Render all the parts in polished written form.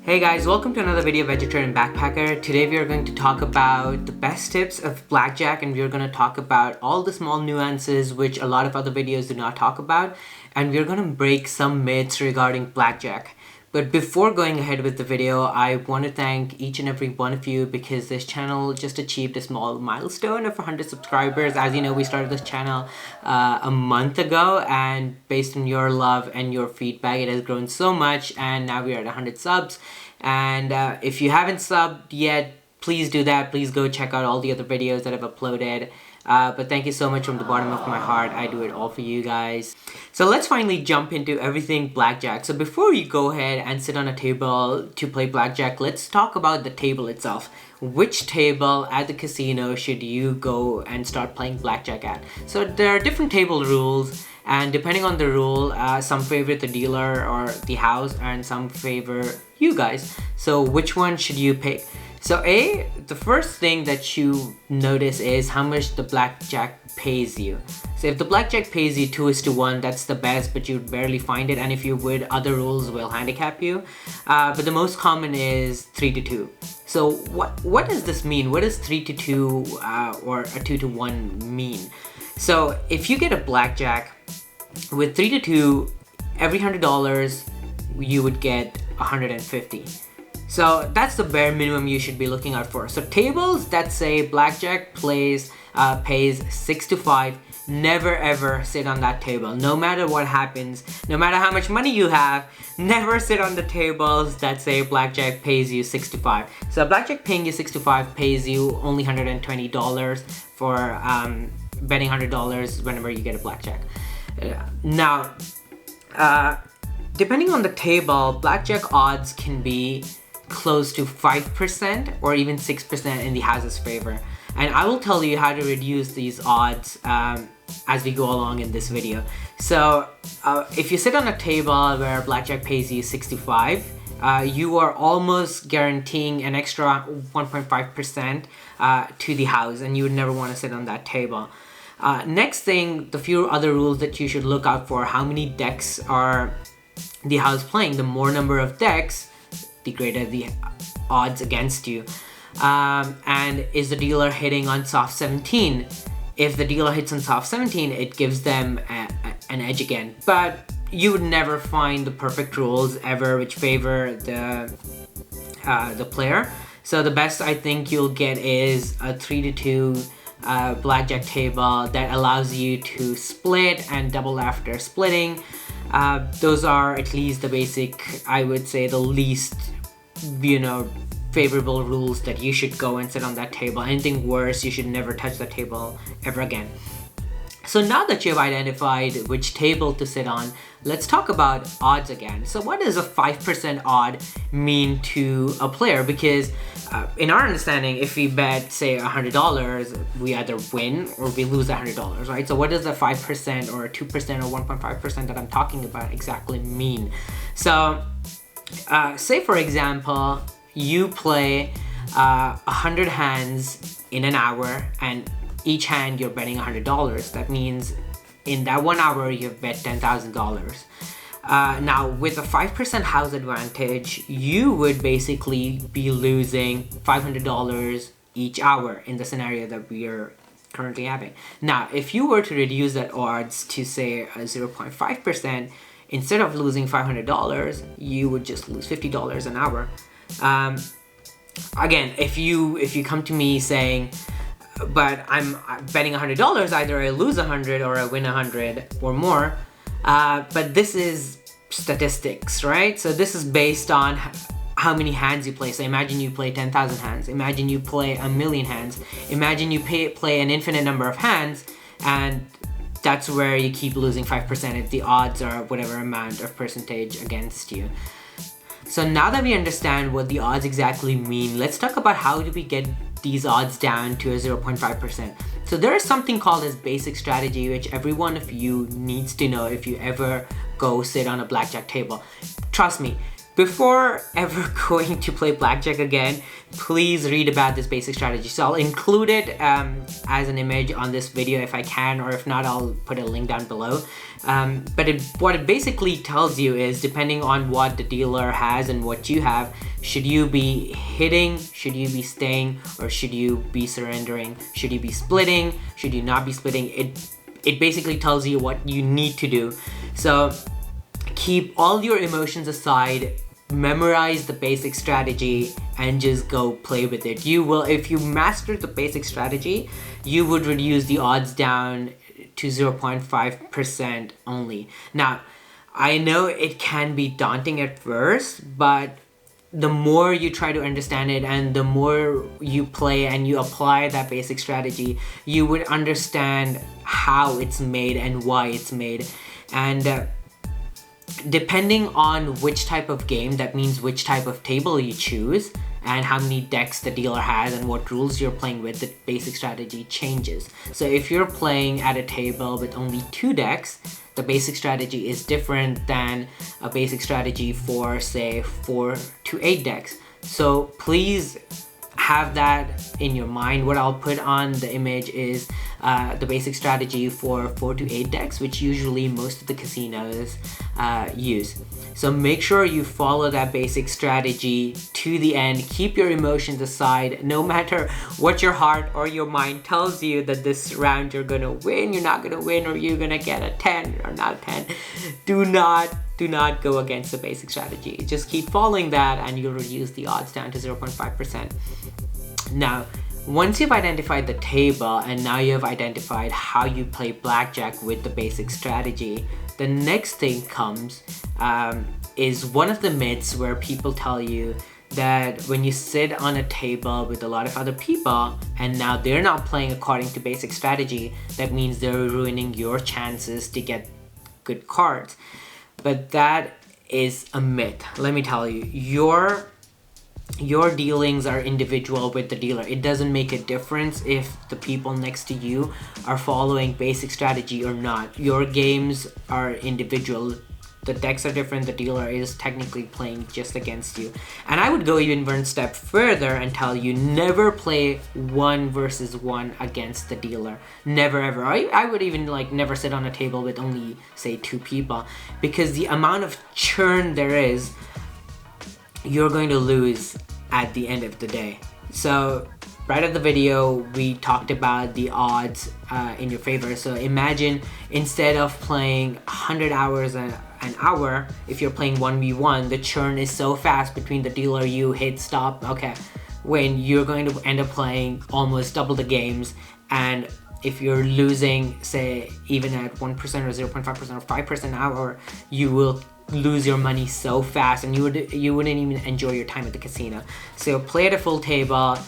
Hey guys, welcome to another video of Vegetarian Backpacker. Today we are going to talk about the best tips of blackjack, and we are going to talk about all the small nuances which a lot of other videos do not talk about, and we are going to break some myths regarding blackjack. But before going ahead with the video, I want to thank each and every one of you because this channel just achieved a small milestone of 100 subscribers. As you know, we started this channel a month ago, and based on your love and your feedback, it has grown so much, and now we are at 100 subs. And if you haven't subbed yet, please do that. Please go check out all the other videos that I've uploaded. But thank you so much from the bottom of my heart. I do it all for you guys. So let's finally jump into everything blackjack. So before we go ahead and sit on a table to play blackjack, let's talk about the table itself. Which table at the casino should you go and start playing blackjack at? So there are different table rules, and depending on the rule, some favor the dealer or the house and some favor you guys. So which one should you pick? So the first thing that you notice is how much the blackjack pays you. So if the blackjack pays you 2:1, that's the best, but you'd barely find it. And if you would, other rules will handicap you. But the most common is 3-2. So what does this mean? What does 3-2 or a 2-1 mean? So if you get a blackjack with 3-2, every $100 you would get 150. So that's the bare minimum you should be looking out for. So tables that say blackjack pays 6-5, never ever sit on that table. No matter what happens, no matter how much money you have, never sit on the tables that say blackjack pays you 6-5. So blackjack paying you 6-5 pays you only $120 for betting $100 whenever you get a blackjack. Now, depending on the table, blackjack odds can be close to 5% or even 6% in the house's favor. And I will tell you how to reduce these odds as we go along in this video. So if you sit on a table where blackjack pays you 6-5, you are almost guaranteeing an extra 1.5% to the house, and you would never want to sit on that table. Next thing, the few other rules that you should look out for: how many decks are the house playing? The more number of decks, the greater the odds against you. And is the dealer hitting on soft 17? If the dealer hits on soft 17, it gives them an edge again. But you would never find the perfect rules ever which favor the player. So the best I think you'll get is a 3-2 blackjack table that allows you to split and double after splitting. Those are at least the basic, I would say, the least, favorable rules that you should go and sit on that table. Anything worse, you should never touch that table ever again. So now that you've identified which table to sit on, let's talk about odds again. So what does a 5% odd mean to a player? Because in our understanding, if we bet, say, $100, we either win or we lose $100, right? So what does the 5% or 2% or 1.5% that I'm talking about exactly mean? So say, for example, you play 100 hands in an hour, and each hand you're betting $100. That means in that 1 hour you've bet $10,000. Now with a 5% house advantage, you would basically be losing $500 each hour in the scenario that we are currently having. Now if you were to reduce that odds to, say, 0.5%, instead of losing $500, you would just lose $50 an hour. Again, if you come to me saying, but I'm betting $100, either I lose 100 or I win 100 or more. But this is statistics, right? So this is based on how many hands you play. So imagine you play 10,000 hands. Imagine you play 1,000,000 hands. Imagine you play an infinite number of hands, and that's where you keep losing 5% if the odds are whatever amount of percentage against you. So now that we understand what the odds exactly mean, let's talk about how do we get these odds down to a 0.5%. So there is something called as basic strategy, which every one of you needs to know if you ever go sit on a blackjack table. Trust me, before ever going to play blackjack again, please read about this basic strategy. So I'll include it as an image on this video if I can, or if not, I'll put a link down below. But what it basically tells you is, depending on what the dealer has and what you have, should you be hitting, should you be staying, or should you be surrendering? Should you be splitting? Should you not be splitting? It basically tells you what you need to do. So keep all your emotions aside, memorize the basic strategy, and just go play with it. You will, if you master the basic strategy, you would reduce the odds down to 0.5% only. Now, I know it can be daunting at first, but the more you try to understand it and the more you play and you apply that basic strategy, you would understand how it's made and why it's made. And depending on which type of game, that means which type of table you choose and how many decks the dealer has and what rules you're playing with, the basic strategy changes. So if you're playing at a table with only 2 decks, the basic strategy is different than a basic strategy for, say, 4 to 8 decks. So please have that in your mind. What I'll put on the image is the basic strategy for 4 to 8 decks, which usually most of the casinos use. So make sure you follow that basic strategy to the end. Keep your emotions aside. No matter what your heart or your mind tells you that this round you're gonna win, you're not gonna win, or you're gonna get a 10 or not a 10, do not go against the basic strategy. Just keep following that and you'll reduce the odds down to 0.5%. Now, once you've identified the table and now you have identified how you play blackjack with the basic strategy, the next thing comes is one of the myths where people tell you that when you sit on a table with a lot of other people and now they're not playing according to basic strategy, that means they're ruining your chances to get good cards. But that is a myth. Let me tell you, your dealings are individual with the dealer. It doesn't make a difference if the people next to you are following basic strategy or not. Your games are individual. The decks are different. The dealer is technically playing just against you. And I would go even one step further and tell you, never play 1 versus 1 against the dealer. Never ever. I would even never sit on a table with only, say, 2 people, because the amount of churn there is, you're going to lose at the end of the day. So right at the video, we talked about the odds in your favor. So imagine instead of playing 100 hours an hour, if you're playing 1v1, the churn is so fast between the dealer, you hit stop, okay, when you're going to end up playing almost double the games. And if you're losing, say, even at 1% or 0.5% or 5% an hour, you will lose your money so fast and you wouldn't even enjoy your time at the casino. So play at a full table.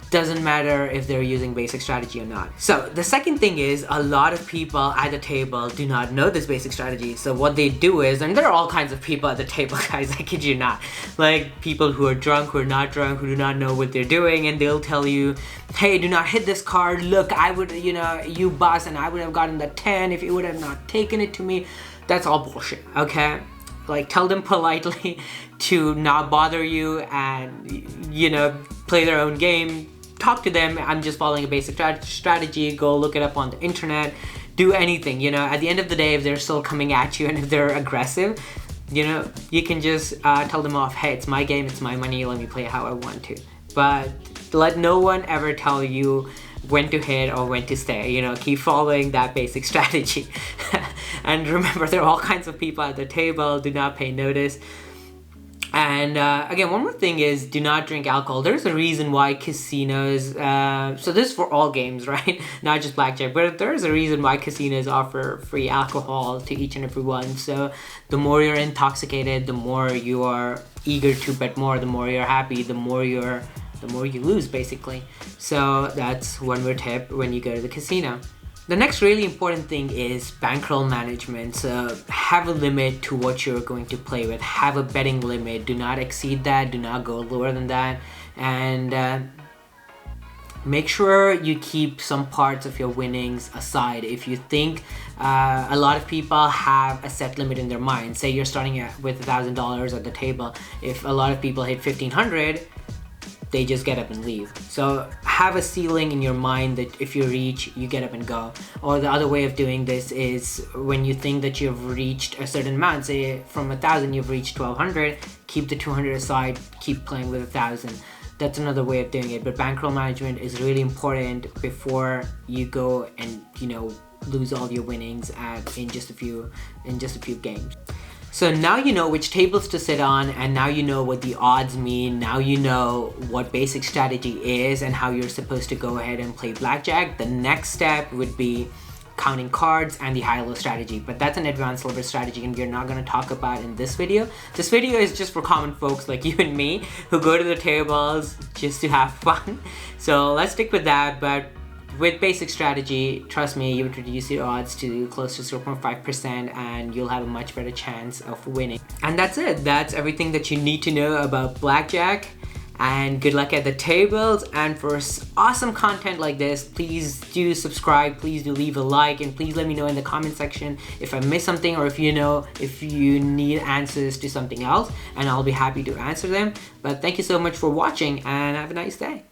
Doesn't matter if they're using basic strategy or not. So the second thing is, a lot of people at the table do not know this basic strategy. So what they do is, and there are all kinds of people at the table, guys, I kid you not. Like people who are drunk, who are not drunk, who do not know what they're doing, and they'll tell you, hey, do not hit this card. Look, I would, you bust and I would have gotten the 10 if you would have not taken it to me. That's all bullshit, okay? Like, tell them politely to not bother you and, play their own game. Talk to them. I'm just following a basic strategy. Go look it up on the internet. Do anything, At the end of the day, if they're still coming at you and if they're aggressive, you can just tell them off, hey, it's my game, it's my money, let me play it how I want to. But let no one ever tell you when to hit or when to stay. Keep following that basic strategy. And remember, there are all kinds of people at the table. Do not pay notice. And again, one more thing is, do not drink alcohol. There's a reason why casinos, so this is for all games, right? Not just blackjack, but there's a reason why casinos offer free alcohol to each and every one. So the more you're intoxicated, the more you are eager to bet more, the more you're happy, the more you lose, basically. So that's one more tip when you go to the casino. The next really important thing is bankroll management. So have a limit to what you're going to play with. Have a betting limit. Do not exceed that. Do not go lower than that. And make sure you keep some parts of your winnings aside. If you think a lot of people have a set limit in their mind, say you're starting with $1,000 at the table, if a lot of people hit 1,500, they just get up and leave. So have a ceiling in your mind that if you reach, you get up and go. Or the other way of doing this is when you think that you've reached a certain amount, say from 1,000 you've reached 1,200, keep the 200 aside, keep playing with 1,000. That's another way of doing it. But bankroll management is really important before you go and, you know, lose all your winnings in just a few games. So now you know which tables to sit on, and now you know what the odds mean. Now you know what basic strategy is and how you're supposed to go ahead and play blackjack. The next step would be counting cards and the high-low strategy, but that's an advanced level strategy and we're not going to talk about in this video. This video is just for common folks like you and me who go to the tables just to have fun. So let's stick with that, but with basic strategy, trust me, you would reduce your odds to close to 0.5% and you'll have a much better chance of winning. And that's it. That's everything that you need to know about blackjack. And good luck at the tables. And for awesome content like this, please do subscribe, please do leave a like, and please let me know in the comment section if I missed something or if you need answers to something else, and I'll be happy to answer them. But thank you so much for watching and have a nice day.